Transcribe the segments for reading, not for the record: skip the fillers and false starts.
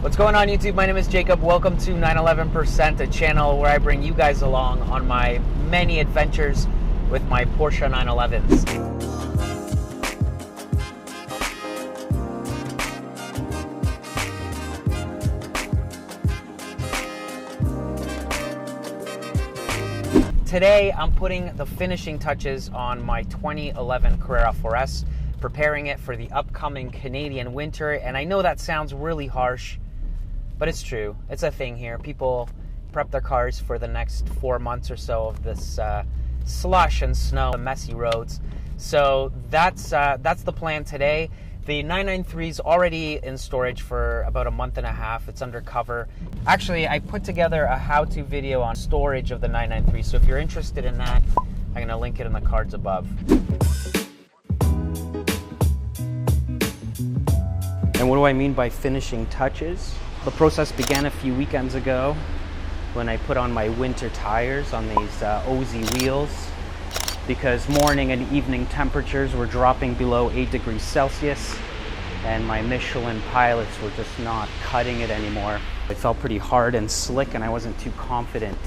What's going on YouTube? My name is Jacob. Welcome to 911%, a channel where I bring you guys along on my many adventures with my Porsche 911s. Today I'm putting the finishing touches on my 2011 Carrera 4S, preparing it for the upcoming Canadian winter. And I know that sounds really harsh, but it's true. It's a thing here. People prep their cars for the next 4 months or so of this slush and snow, messy roads. So that's the plan today. The 993 is already in storage for about a month and a half. It's under cover. Actually, I put together a how-to video on storage of the 993. So if you're interested in that, I'm going to link it in the cards above. And what do I mean by finishing touches? The process began a few weekends ago when I put on my winter tires on these OZ wheels, because morning and evening temperatures were dropping below 8 degrees Celsius and my Michelin pilots were just not cutting it anymore. It felt pretty hard and slick and I wasn't too confident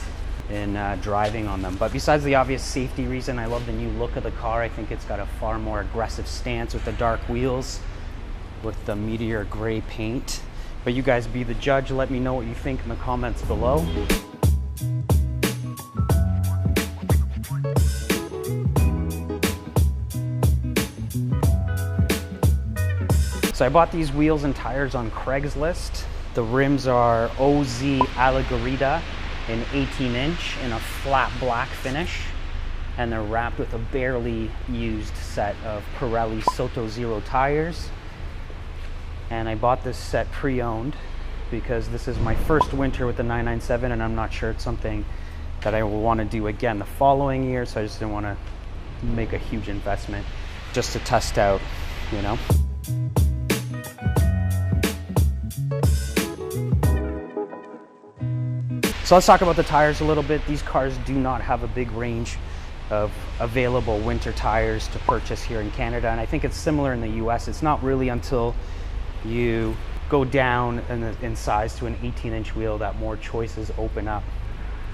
in driving on them. But besides the obvious safety reason, I love the new look of the car. I think it's got a far more aggressive stance with the dark wheels, with the meteor gray paint. But you guys be the judge. Let me know what you think in the comments below. So I bought these wheels and tires on Craigslist. The rims are OZ Alleggerita in 18-inch in a flat black finish. And they're wrapped with a barely used set of Pirelli Sottozero tires. And I bought this set pre-owned because this is my first winter with the 997 and I'm not sure it's something that I will want to do again the following year. So I just didn't want to make a huge investment just to test out, you know. So let's talk about the tires a little bit. These cars do not have a big range of available winter tires to purchase here in Canada. And I think it's similar in the US. It's not really until you go down in size to an 18-inch wheel that more choices open up.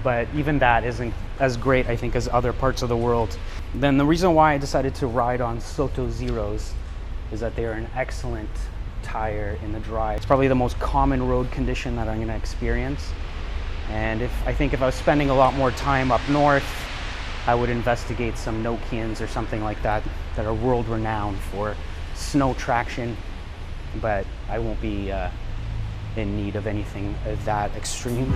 But even that isn't as great, I think, as other parts of the world. Then the reason why I decided to ride on Sottozeros is that they are an excellent tire in the dry. It's probably the most common road condition that I'm going to experience. And I think if I was spending a lot more time up north, I would investigate some Nokians or something like that that are world renowned for snow traction. But I won't be in need of anything that extreme.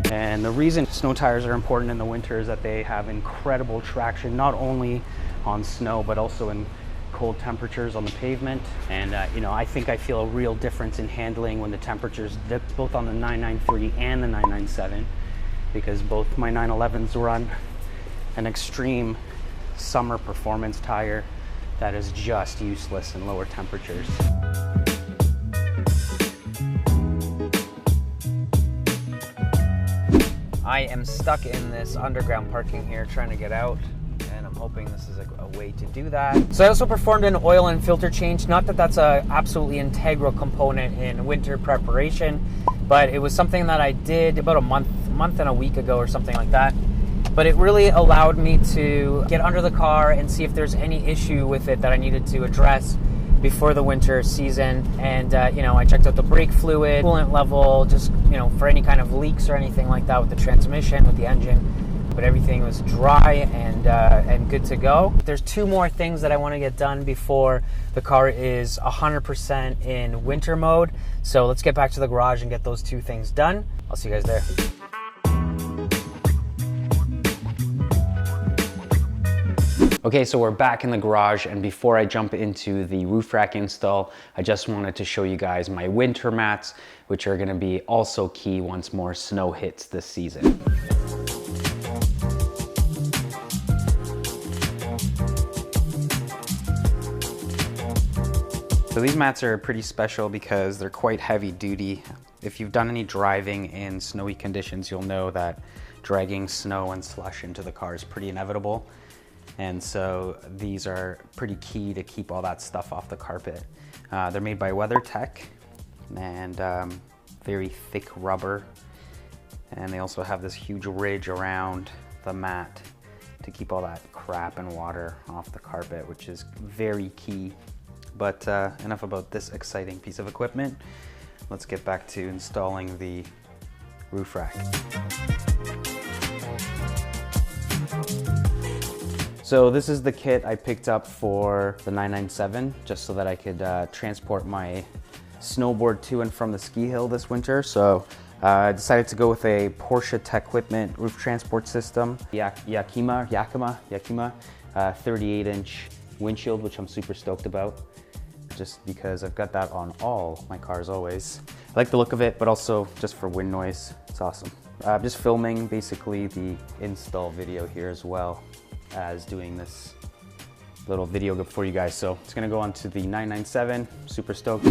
And the reason snow tires are important in the winter is that they have incredible traction, not only on snow, but also in cold temperatures on the pavement. And you know, I think I feel a real difference in handling when the temperatures dip, both on the 993 and the 997, because both my 911s run an extreme summer performance tire that is just useless in lower temperatures. I am stuck in this underground parking here trying to get out, and I'm hoping this is a way to do that. So I also performed an oil and filter change. Not that that's a absolutely integral component in winter preparation, but it was something that I did about a month and a week ago or something like that. But it really allowed me to get under the car and see if there's any issue with it that I needed to address before the winter season. And you know, I checked out the brake fluid, coolant level, just, you know, for any kind of leaks or anything like that with the transmission, with the engine. But everything was dry and good to go. There's 2 more things that I want to get done before the car is 100% in winter mode. So let's get back to the garage and get those 2 things done. I'll see you guys there. Okay, so we're back in the garage, and before I jump into the roof rack install, I just wanted to show you guys my winter mats, which are going to be also key once more snow hits this season. So these mats are pretty special because they're quite heavy duty. If you've done any driving in snowy conditions, you'll know that dragging snow and slush into the car is pretty inevitable. And so these are pretty key to keep all that stuff off the carpet. They're made by WeatherTech and very thick rubber. And they also have this huge ridge around the mat to keep all that crap and water off the carpet, which is very key. But enough about this exciting piece of equipment. Let's get back to installing the roof rack. So this is the kit I picked up for the 997, just so that I could transport my snowboard to and from the ski hill this winter. So I decided to go with a Porsche Tequipment roof transport system, Yakima 38-inch windshield, which I'm super stoked about, just because I've got that on all my cars always. I like the look of it, but also just for wind noise, it's awesome. I'm just filming basically the install video here as well as doing this little video for you guys. So it's gonna go on to the 997, super stoked.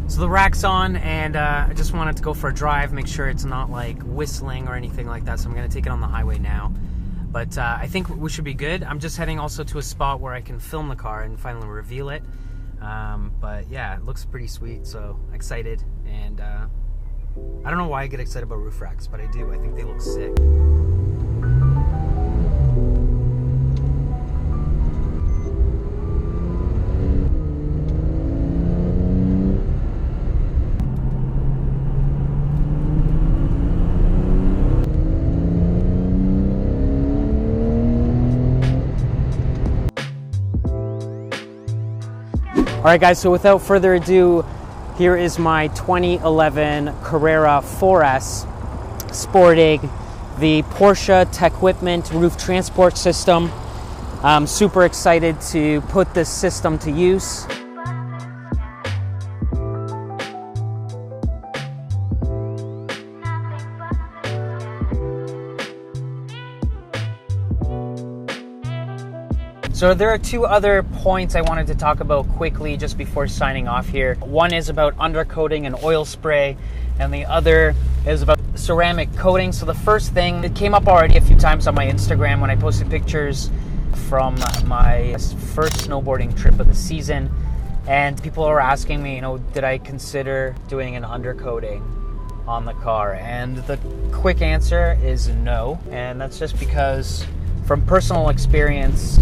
So the rack's on, and I just wanted to go for a drive, make sure it's not like whistling or anything like that, so I'm gonna take it on the highway now. But I think we should be good. I'm just heading also to a spot where I can film the car and finally reveal it. But yeah, it looks pretty sweet, so excited. And I don't know why I get excited about roof racks, but I do. I think they look sick. All right, guys, so without further ado, here is my 2011 Carrera 4S sporting the Porsche Tequipment roof transport system. I'm super excited to put this system to use. So there are two other points I wanted to talk about quickly just before signing off here. One is about undercoating and oil spray, and the other is about ceramic coating. So the first thing, it came up already a few times on my Instagram when I posted pictures from my first snowboarding trip of the season, and people are asking me, did I consider doing an undercoating on the car? And the quick answer is no, and that's just because from personal experience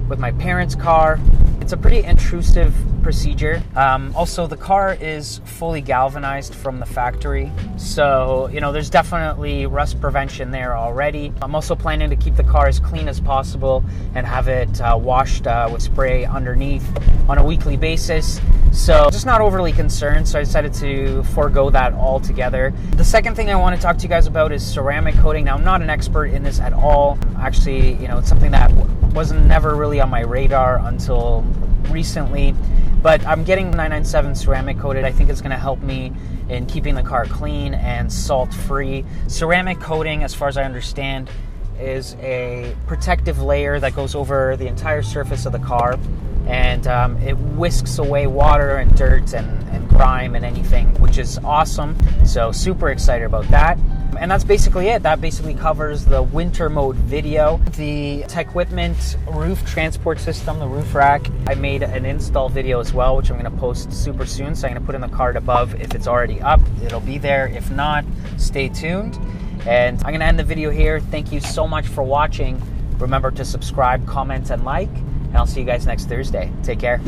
with my parents' car, it's a pretty intrusive procedure. Also, the car is fully galvanized from the factory, so there's definitely rust prevention there already. I'm also planning to keep the car as clean as possible and have it washed with spray underneath on a weekly basis. So just not overly concerned, so I decided to forego that altogether. The second thing I want to talk to you guys about is ceramic coating. Now, I'm not an expert in this at all. Actually, it's something that wasn't never really on my radar until recently, but I'm getting 997 ceramic coated. I think it's going to help me in keeping the car clean and salt free. Ceramic coating, as far as I understand, is a protective layer that goes over the entire surface of the car, and it whisks away water and dirt and grime and anything, which is awesome. So super excited about that. And that's basically it. That basically covers the winter mode video. The Tequipment roof transport system, the roof rack, I made an install video as well, which I'm going to post super soon. So I'm going to put in the card above. If it's already up, it'll be there. If not, stay tuned. And I'm going to end the video here. Thank you so much for watching. Remember to subscribe, comment, and like. And I'll see you guys next Thursday. Take care.